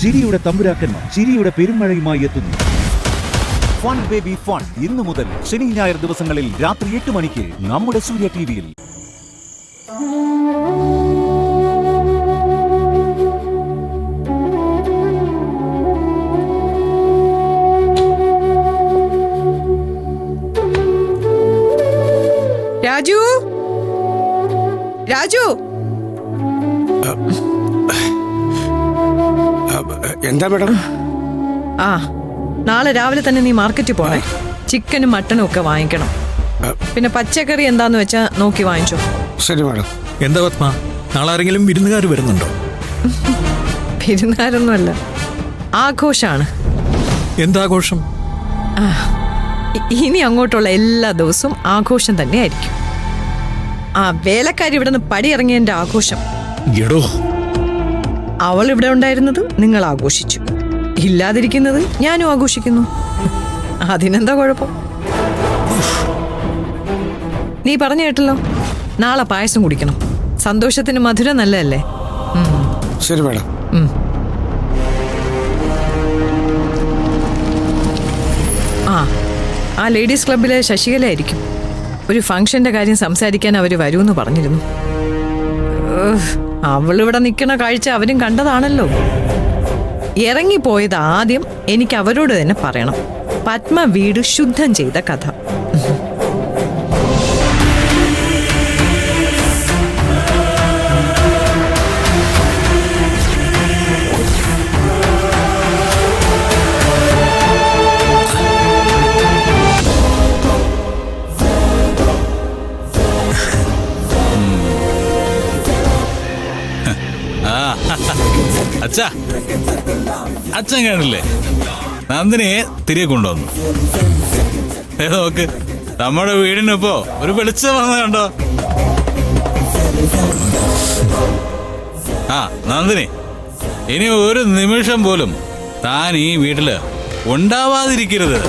ചിരിയുടെ തമ്പുരാക്കന്മാർ ചിരിയുടെ പെരുമഴയുമായി എത്തുന്നു. ഫൺ ബേബി ഫൺ ഇന്നു മുതൽ ശനി ഞായർ ദിവസങ്ങളിൽ രാത്രി 8 മണിക്ക് നമ്മുടെ സൂര്യ ടിവിയിൽ. രാജു, രാജു, എന്താ മേഡം? ആ നാളെ രാവിലെ തന്നെ നീ മാർക്കറ്റിൽ പോണേ. ചിക്കനും മട്ടനും ഒക്കെ വാങ്ങിക്കണം. പിന്നെ പച്ചക്കറി എന്താന്ന് വെച്ചാ നോക്കി വാങ്ങിച്ചോ. ശരി മേഡം. എന്താ പത്മ, നാളെ ആരെങ്കിലും വിരുന്നുകാർ വരുന്നുണ്ടോ? വിരുന്നുകാരൊന്നുമല്ല, ആഘോഷാണ്. എന്താഘോഷം? ഇനി അങ്ങോട്ടുള്ള എല്ലാ ദിവസവും ആഘോഷം തന്നെയായിരിക്കും. ആ വേലക്കാരി ഇവിടെ നിന്ന് പടിയിറങ്ങിയതിന്റെ ആഘോഷം. എടോ, അവൾ ഇവിടെ ഉണ്ടായിരുന്നത് നിങ്ങൾ ആഘോഷിച്ചു, ഇല്ലാതിരിക്കുന്നത് ഞാനും ആഘോഷിക്കുന്നു. അതിനെന്താ കുഴപ്പം? നീ പറഞ്ഞു കേട്ടല്ലോ, നാളെ പായസം കുടിക്കണം. സന്തോഷത്തിന് മധുരം നല്ലതല്ലേ? ശരി മേഡം. ആ ലേഡീസ് ക്ലബിലെ ശശികലയായിരിക്കും. ഒരു ഫംഗ്ഷന്റെ കാര്യം സംസാരിക്കാൻ അവര് വരൂന്ന് പറഞ്ഞിരുന്നു. അവളിവിടെ നിൽക്കണ കാഴ്ച അവരും കണ്ടതാണല്ലോ. ഇറങ്ങിപ്പോയത് ആദ്യം എനിക്ക് അവരോട് തന്നെ പറയണം. പത്മ വീട് ശുദ്ധം ചെയ്ത കഥ. അച്ഛാ, അച്ഛൻ കാണില്ലേ നന്ദിനിയെ തിരികെ കൊണ്ടുവന്നു. നോക്ക്, നമ്മുടെ വീടിനിപ്പോ ഒരു വെളിച്ചം വന്നത് കണ്ടോ? ആ നന്ദിനി, ഇനി ഒരു നിമിഷം പോലും താൻ ഈ വീട്ടില് ഉണ്ടാവാതിരിക്കരുത്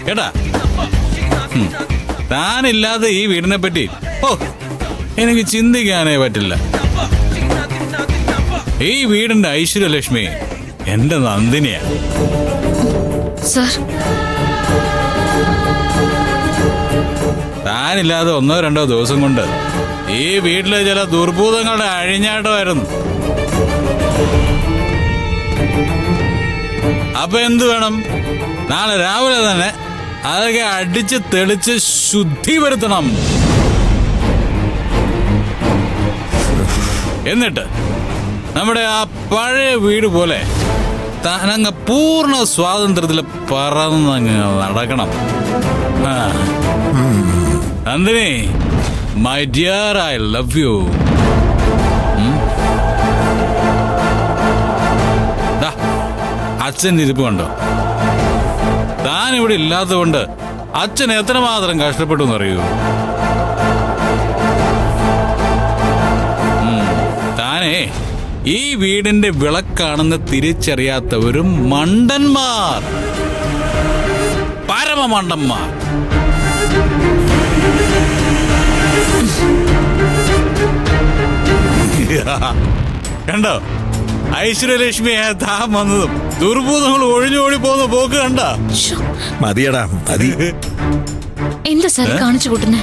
കേട്ടാ. താനില്ലാതെ ഈ വീടിനെ പറ്റി എനിക്ക് ചിന്തിക്കാനേ പറ്റില്ല. ഈ വീടിന്റെ ഐശ്വര്യലക്ഷ്മി എന്റെ നന്ദിനിയാ. താനില്ലാതെ 1-2 ദിവസം കൊണ്ട് ഈ വീട്ടിലെ ചില ദുർഭൂതങ്ങളുടെ അഴിഞ്ഞാട്ടമായിരുന്നു. അപ്പൊ എന്ത് വേണം? നാളെ രാവിലെ തന്നെ അതൊക്കെ അടിച്ച് തെളിച്ച് ശുദ്ധി വരുത്തണം. എന്നിട്ട് നമ്മുടെ ആ പഴയ വീട് പോലെ താനങ്ങ് പൂർണ്ണ സ്വാതന്ത്ര്യത്തിൽ പറന്നങ്ങ് നടക്കണം. Nandini, my dear, I love you. അച്ഛൻ ഇരിപ്പ് കണ്ടോ? താൻ ഇവിടെ ഇല്ലാത്തതുകൊണ്ട് അച്ഛൻ എത്രമാത്രം കഷ്ടപ്പെട്ടു എന്നറിയൂ. താനേ ഈ വീടിന്റെ വിളക്കാണെന്ന് തിരിച്ചറിയാത്തവരും മണ്ടന്മാർ, പരമമണ്ടന്മാർ. കണ്ടോ ഐശ്വര്യലക്ഷ്മിയെ താൻ വന്നതും ദുർഭൂതങ്ങൾ ഒഴിഞ്ഞോടി പോകുന്ന പോക്ക് കണ്ട? മതിയടാ മതി. എന്താ സാർ കാണിച്ചു കൂട്ടുന്നെ?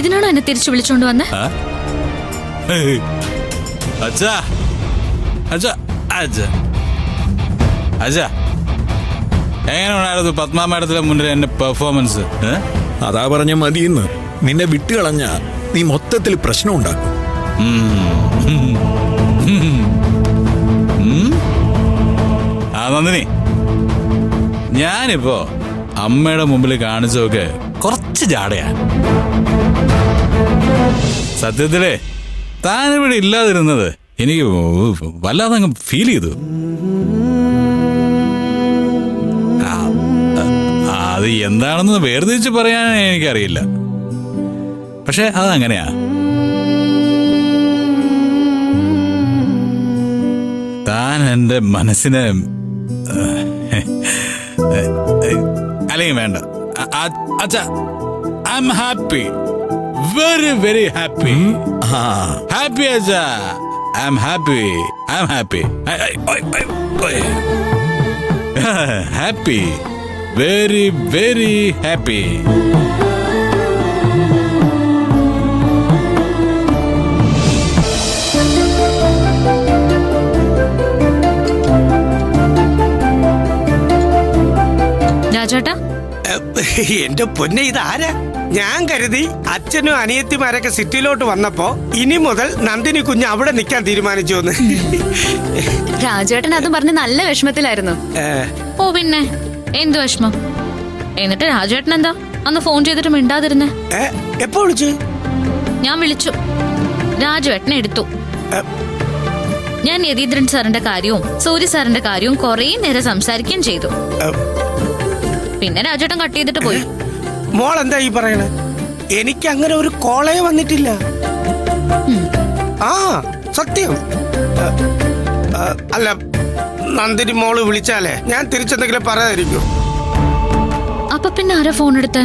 ഇതിനാണോ എന്നെ തിരിച്ചു വിളിച്ചോണ്ട് വന്നേ? അച്ഛാ, അച്ഛാ, അച്ഛാ, അച്ഛാ, എങ്ങനെ ഉണ്ടായിരുന്നു പത്മ മാഡത്തിന്റെ മുന്നിൽ എന്റെ പെർഫോമൻസ്? അതാ പറഞ്ഞ മതിയെന്ന്. നിന്നെ വിട്ടുകളഞ്ഞ നീ മൊത്തത്തിൽ പ്രശ്നം ഉണ്ടാക്കും. ആ നന്ദിനി, ഞാനിപ്പോ അമ്മയുടെ മുമ്പിൽ കാണിച്ചതൊക്കെ കുറച്ച് ജാടയാ. സത്യത്തിലേ താനിവിടെ ഇല്ലാതിരുന്നത് എനിക്ക് വല്ലാതെ അങ്ങ് ഫീൽ ചെയ്തു. അത് എന്താണെന്ന് വേർതിരിച്ച് പറയാൻ എനിക്കറിയില്ല. പക്ഷെ അതങ്ങനെയാ. താൻ എന്റെ മനസ്സിനെ അല്ലെങ്കിൽ വേണ്ട. അച്ഛാ, I am happy, very very happy. Happy അച്ഛാ, I am happy. I am happy. Happy. Very very happy. രാജേട്ടാ, എന്റെ പൊന്നെ ഇതാരാ? ഞാൻ കരുതി അച്ഛനും അനിയത്തിമാരൊക്കെ സിറ്റിയിലോട്ട് വന്നപ്പോ ഇനി മുതൽ നന്ദിനി കുഞ്ഞ് അവിടെ നിൽക്കാൻ തീരുമാനിച്ചു എന്ന്. രാജേട്ടൻ അതും പറഞ്ഞ് നല്ല വിഷമത്തിലായിരുന്നു. ഓ പിന്നെ എന്ത് വിഷമം? എന്നിട്ട് രാജേട്ടൻ എന്താ അന്ന് ഫോൺ ചെയ്തിട്ട് മിണ്ടാതിരുന്നെ? എപ്പോ വിളിച്ചു? ഞാൻ വിളിച്ചു, രാജേട്ടനെ എടുത്തു. ഞാൻ യതീന്ദ്രൻ സാറിന്റെ കാര്യവും സൂര്യ സാറിന്റെ കാര്യവും കുറേ നേരം സംസാരിക്കുകയും ചെയ്തു. പിന്നെ രാജേട്ടൻ കട്ട് ചെയ്തിട്ട് പോയി. മോൾ എന്താ ഈ പറയണേ? എനിക്ക് അങ്ങനെ ഒരു കോളേ വന്നിട്ടില്ല. ആ സത്യം. അല്ല, നന്ദിനി മോള് വിളിച്ചാലേ ഞാൻ തിരിച്ചെന്തെങ്കിലും പറയാതിരിക്കും. അപ്പൊ പിന്നെ ആരാ ഫോൺ എടുത്തേ?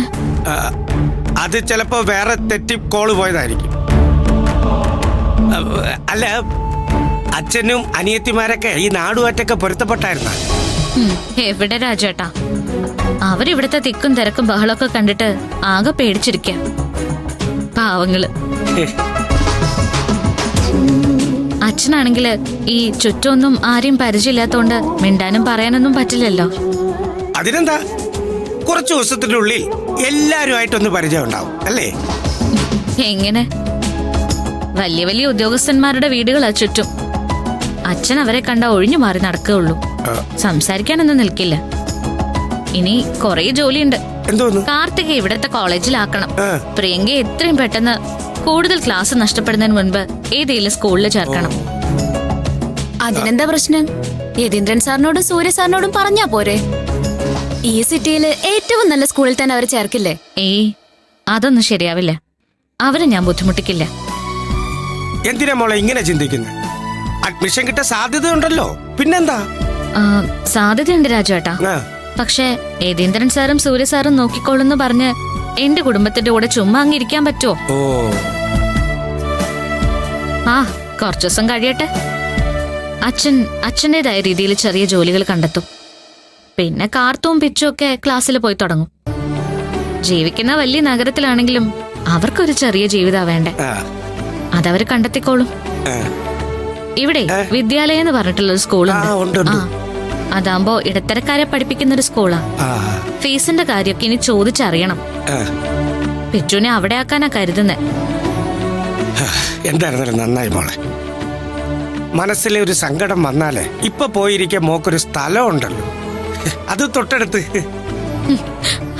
അത് ചിലപ്പോ വേറെ തെറ്റി കോള് പോയതായിരിക്കും. അല്ല, അച്ഛനും അനിയത്തിമാരൊക്കെ ഈ നാടുമായിട്ടൊക്കെ പൊരുത്തപ്പെട്ടായിരുന്ന. എവിടെ രാജേട്ടാ, അവരിവിടുത്തെ തിക്കും തിരക്കും ബഹളമൊക്കെ കണ്ടിട്ട് ആകെ പേടിച്ചിരിക്ക. പാവങ്ങള്. അച്ഛനാണെങ്കില് ഈ ചുറ്റൊന്നും ആരെയും പരിചയമില്ലാത്തോണ്ട് മിണ്ടാനും പറയാനൊന്നും പറ്റില്ലല്ലോ. അതിനെന്താ, കുറച്ചു ദിവസത്തിനുള്ളിൽ എല്ലാരുമായിട്ടൊന്ന് പരിചയം ഉണ്ടാവും അല്ലേ? എങ്ങനെ? വലിയ വലിയ ഉദ്യോഗസ്ഥന്മാരുടെ വീടുകളാ ചുറ്റും. അച്ഛൻ അവരെ കണ്ട ഒഴിഞ്ഞു മാറി നടക്കുകയുള്ളൂ. സംസാരിക്കാനൊന്നും നിൽക്കില്ല. ഇനി കൊറേ ജോലിയുണ്ട്. എന്തോന്നു? കാർത്തിക ഇവിടത്തെ കോളേജിലാക്കണം. പ്രിയങ്ക എത്രയും പെട്ടെന്ന് കൂടുതൽ ക്ലാസ് നഷ്ടപ്പെടുന്നതിന് മുൻപ് ഏതെങ്കിലും സ്കൂളിൽ ചേർക്കണം. അതിനെന്താ പ്രശ്നം? യതീന്ദ്രൻ സാറിനോടും സൂര്യ സാറിനോടും പറഞ്ഞാ പോരെ? ഈ സിറ്റിയില് ഏറ്റവും നല്ല സ്കൂളിൽ തന്നെ അവർ ചേർക്കില്ലേ? ഏയ്, അതൊന്നും ശരിയാവില്ല. അവരെ ഞാൻ ബുദ്ധിമുട്ടിക്കില്ല. എന്തിനാ മോളെ ഇങ്ങനെ ചിന്തിക്കുന്നത്? അഡ്മിഷൻ കിട്ടാൻ സാധ്യതയുണ്ടല്ലോ, പിന്നെന്താ? സാധ്യതയുണ്ട് രാജുവേട്ടാ. പക്ഷേ യതീന്ദ്രൻ സാറും സൂര്യ സാറും നോക്കിക്കോളൂന്ന് പറഞ്ഞ് എന്റെ കുടുംബത്തിന്റെ കൂടെ ചുമ്മാ അങ്ങിരിക്കാൻ പറ്റുമോ? ആ, കുറച്ചു ദിവസം കഴിയട്ടെ. അച്ഛൻ്റെതായ രീതിയിൽ ചെറിയ ജോലികൾ കണ്ടെത്തും. പിന്നെ കാർത്തവും പിച്ചും ഒക്കെ ക്ലാസ്സിൽ പോയി തുടങ്ങും. ജീവിക്കുന്ന വലിയ നഗരത്തിലാണെങ്കിലും അവർക്കൊരു ചെറിയ ജീവിതാ വേണ്ടേ. അതവര് കണ്ടെത്തിക്കോളും. ഇവിടെ വിദ്യാലയം എന്ന് പറഞ്ഞിട്ടുള്ളൊരു സ്കൂളുണ്ട്. അതാകുമ്പോ ഇടത്തരക്കാരെ പഠിപ്പിക്കുന്ന ഒരു സ്കൂളാ. ഫീസിന്റെ കാര്യമൊക്കെ ഇനി ചോദിച്ചറിയണം. പിച്ചുനെ അവിടെ ആക്കാനാ കരുതുന്നേ. എന്തായിരുന്നാലും നന്നായി മോളെ. മനസ്സിലെ ഒരു സങ്കടം വന്നാലേ ഇപ്പൊ പോയിരിക്കാൻ മോക്കൊരു സ്ഥലം ഉണ്ടല്ലോ, അത് തൊട്ടടുത്ത്.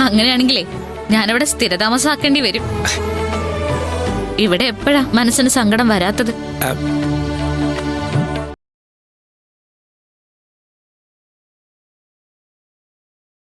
അങ്ങനെയാണെങ്കിലേ ഞാനവിടെ സ്ഥിരതാമസാക്കേണ്ടി വരും. ഇവിടെ എപ്പോഴാ മനസ്സിന് സങ്കടം വരാത്തത്?